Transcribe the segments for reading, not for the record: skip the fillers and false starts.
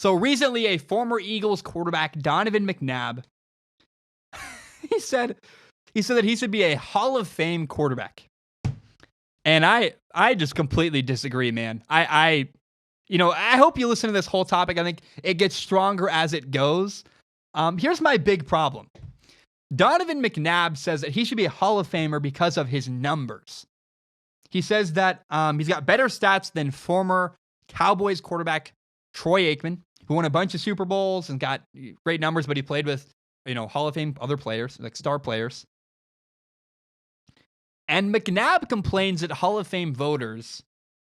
So recently, a former Eagles quarterback, Donovan McNabb, he said that he should be a Hall of Fame quarterback. And I just completely disagree, man. I hope you listen to this whole topic. I think it gets stronger as it goes. Here's my big problem. Donovan McNabb says that he should be a Hall of Famer because of his numbers. He says that he's got better stats than former Cowboys quarterback Troy Aikman, who won a bunch of Super Bowls and got great numbers, but he played with, Hall of Fame other players, like star players. And McNabb complains that Hall of Fame voters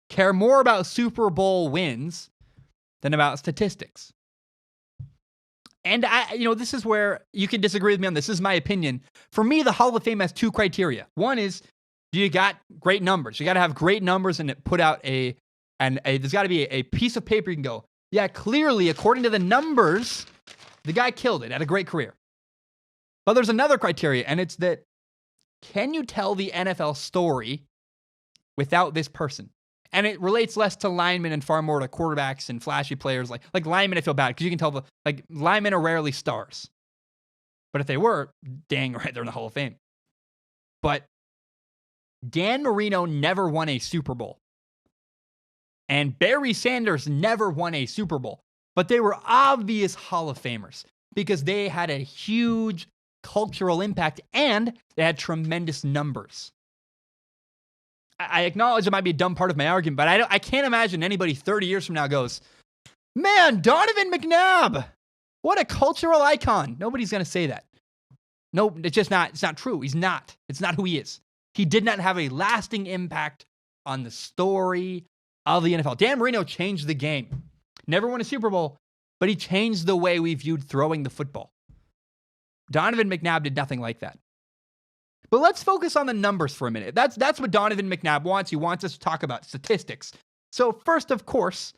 care more about Super Bowl wins than about statistics. And this is where you can disagree with me on this. This is my opinion. For me, the Hall of Fame has two criteria. One is, do you got great numbers? You got to have great numbers and put out there's got to be a piece of paper you can go, yeah, clearly, according to the numbers, the guy killed it, had a great career. But there's another criteria, and it's that, can you tell the NFL story without this person? And it relates less to linemen and far more to quarterbacks and flashy players. Like linemen, I feel bad because you can tell linemen are rarely stars. But if they were, dang right, they're in the Hall of Fame. But Dan Marino never won a Super Bowl. And Barry Sanders never won a Super Bowl. But they were obvious Hall of Famers because they had a huge cultural impact and they had tremendous numbers. I acknowledge it might be a dumb part of my argument, but I can't imagine anybody 30 years from now goes, man, Donovan McNabb, what a cultural icon. Nobody's going to say that. No, it's not true. He's not. It's not who he is. He did not have a lasting impact on the story of the NFL. Dan Marino changed the game. Never won a Super Bowl, but he changed the way we viewed throwing the football. Donovan McNabb did nothing like that. But let's focus on the numbers for a minute. That's what Donovan McNabb wants. He wants us to talk about statistics. So first, of course,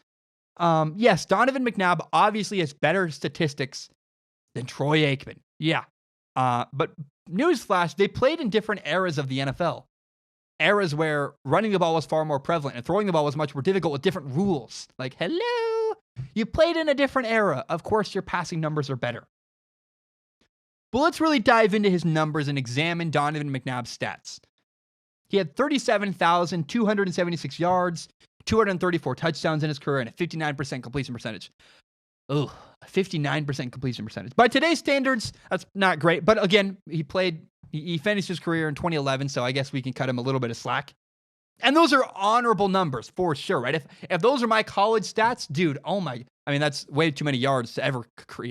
yes, Donovan McNabb obviously has better statistics than Troy Aikman. Yeah. But newsflash, they played in different eras of the NFL. Eras where running the ball was far more prevalent and throwing the ball was much more difficult with different rules. Like, hello, you played in a different era. Of course, your passing numbers are better. But let's really dive into his numbers and examine Donovan McNabb's stats. He had 37,276 yards, 234 touchdowns in his career, and a 59% completion percentage. Oh, 59% completion percentage. By today's standards, that's not great. But again, he finished his career in 2011, so I guess we can cut him a little bit of slack. And those are honorable numbers for sure, right? If those are my college stats, dude, that's way too many yards to ever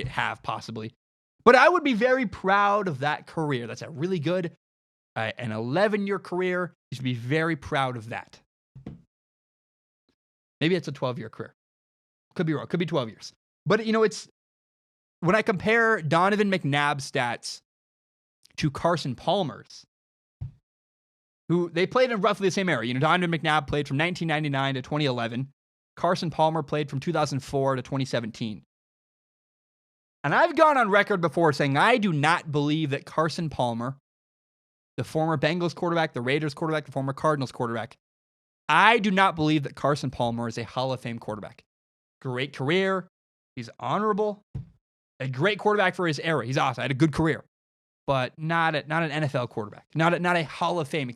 have possibly. But I would be very proud of that career. That's a really good, an 11-year career. You should be very proud of that. Maybe it's a 12-year career. Could be wrong. Could be 12 years. But, it's when I compare Donovan McNabb's stats to Carson Palmer's, who they played in roughly the same era. Donovan McNabb played from 1999 to 2011. Carson Palmer played from 2004 to 2017. And I've gone on record before saying I do not believe that Carson Palmer, the former Bengals quarterback, the Raiders quarterback, the former Cardinals quarterback, I do not believe that Carson Palmer is a Hall of Fame quarterback. Great career. He's honorable. A great quarterback for his era. He's awesome. Had a good career. But not an NFL quarterback. Not a Hall of Fame,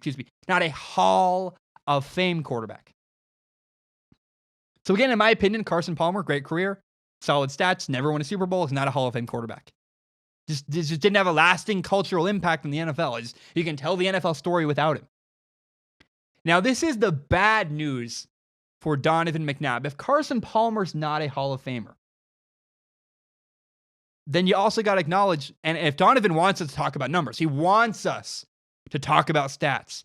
not a Hall of Fame quarterback. So again, in my opinion, Carson Palmer, great career. Solid stats, never won a Super Bowl, is not a Hall of Fame quarterback. Just didn't have a lasting cultural impact in the NFL. You can tell the NFL story without him. Now, this is the bad news for Donovan McNabb. If Carson Palmer's not a Hall of Famer, then you also got to acknowledge, and if Donovan wants us to talk about numbers, he wants us to talk about stats.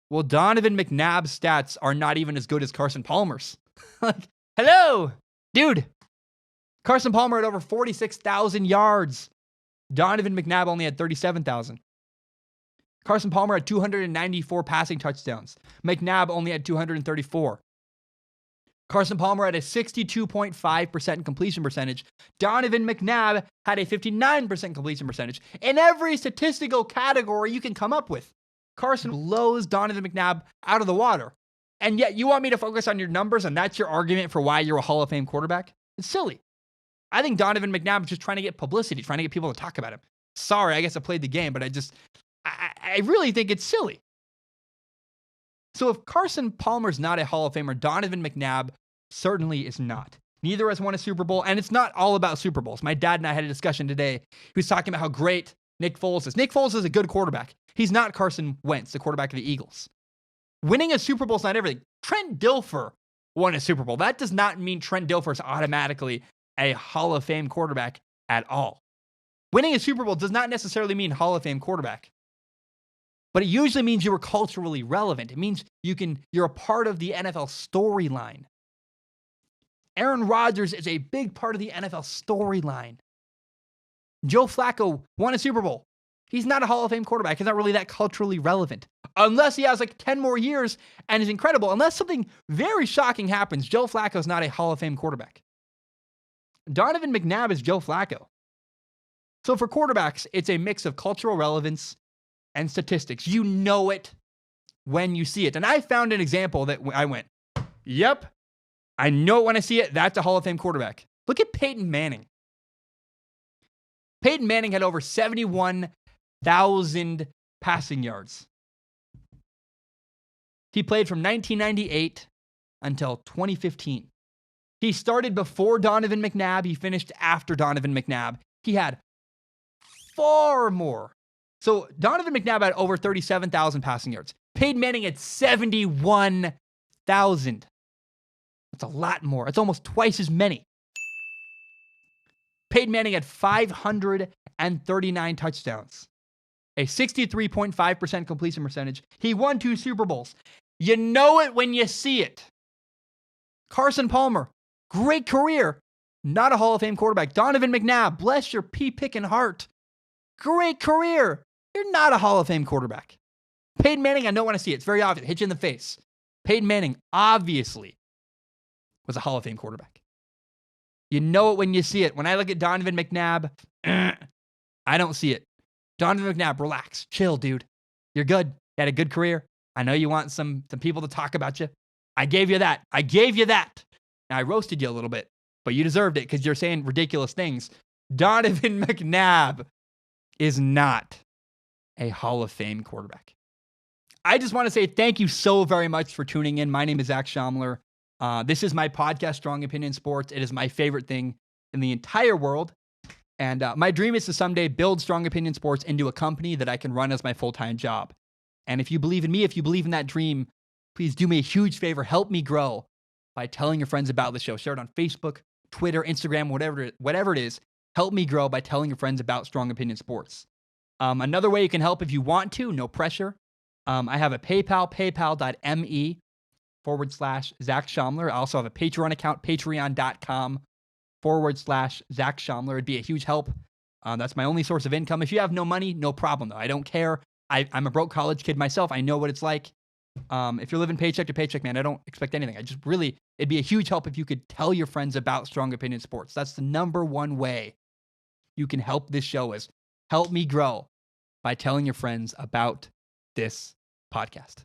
Well, Donovan McNabb's stats are not even as good as Carson Palmer's. Hello, dude. Carson Palmer had over 46,000 yards. Donovan McNabb only had 37,000. Carson Palmer had 294 passing touchdowns. McNabb only had 234. Carson Palmer had a 62.5% completion percentage. Donovan McNabb had a 59% completion percentage. In every statistical category you can come up with, Carson blows Donovan McNabb out of the water. And yet you want me to focus on your numbers and that's your argument for why you're a Hall of Fame quarterback? It's silly. I think Donovan McNabb is just trying to get publicity, trying to get people to talk about him. Sorry, I guess I played the game, but I really think it's silly. So if Carson Palmer's not a Hall of Famer, Donovan McNabb certainly is not. Neither has won a Super Bowl, and it's not all about Super Bowls. My dad and I had a discussion today. He was talking about how great Nick Foles is. Nick Foles is a good quarterback. He's not Carson Wentz, the quarterback of the Eagles. Winning a Super Bowl is not everything. Trent Dilfer won a Super Bowl. That does not mean Trent Dilfer is automatically a Hall of Fame quarterback at all. Winning a Super Bowl does not necessarily mean Hall of Fame quarterback. But it usually means you were culturally relevant. It means you're a part of the NFL storyline. Aaron Rodgers is a big part of the NFL storyline. Joe Flacco won a Super Bowl. He's not a Hall of Fame quarterback. He's not really that culturally relevant. Unless he has like 10 more years and is incredible. Unless something very shocking happens, Joe Flacco is not a Hall of Fame quarterback. Donovan McNabb is Joe Flacco. So for quarterbacks, it's a mix of cultural relevance and statistics. You know it when you see it. And I found an example that I went, yep, I know it when I see it. That's a Hall of Fame quarterback. Look at Peyton Manning. Peyton Manning had over 71,000 passing yards. He played from 1998 until 2015. He started before Donovan McNabb. He finished after Donovan McNabb. He had far more. So Donovan McNabb had over 37,000 passing yards. Peyton Manning had 71,000. That's a lot more. It's almost twice as many. Peyton Manning had 539 touchdowns, a 63.5% completion percentage. He won 2 Super Bowls. You know it when you see it. Carson Palmer, great career, not a Hall of Fame quarterback. Donovan McNabb, bless your pea-picking heart, great career. You're not a Hall of Fame quarterback. Peyton Manning, I know when I see it. It's very obvious. Hit you in the face. Peyton Manning, obviously, was a Hall of Fame quarterback. You know it when you see it. When I look at Donovan McNabb, I don't see it. Donovan McNabb, relax. Chill, dude. You're good. You had a good career. I know you want some people to talk about you. I gave you that. Now, I roasted you a little bit, but you deserved it because you're saying ridiculous things. Donovan McNabb is not a Hall of Fame quarterback. I just want to say thank you so very much for tuning in. My name is Zach Schaumler. This is my podcast, Strong Opinion Sports. It is my favorite thing in the entire world. And my dream is to someday build Strong Opinion Sports into a company that I can run as my full-time job. And if you believe in me, if you believe in that dream, please do me a huge favor. Help me grow by telling your friends about the show. Share it on Facebook, Twitter, Instagram, whatever it is. Help me grow by telling your friends about Strong Opinion Sports. Another way you can help if you want to, no pressure. I have a PayPal, paypal.me/Zach Schaumler. I also have a Patreon account, patreon.com/Zach Schaumler. It'd be a huge help. That's my only source of income. If you have no money, no problem though. I don't care. I'm a broke college kid myself. I know what it's like. If you're living paycheck to paycheck, man, I don't expect anything. It'd be a huge help if you could tell your friends about Strong Opinion Sports. That's the number one way you can help this show is help me grow by telling your friends about this podcast.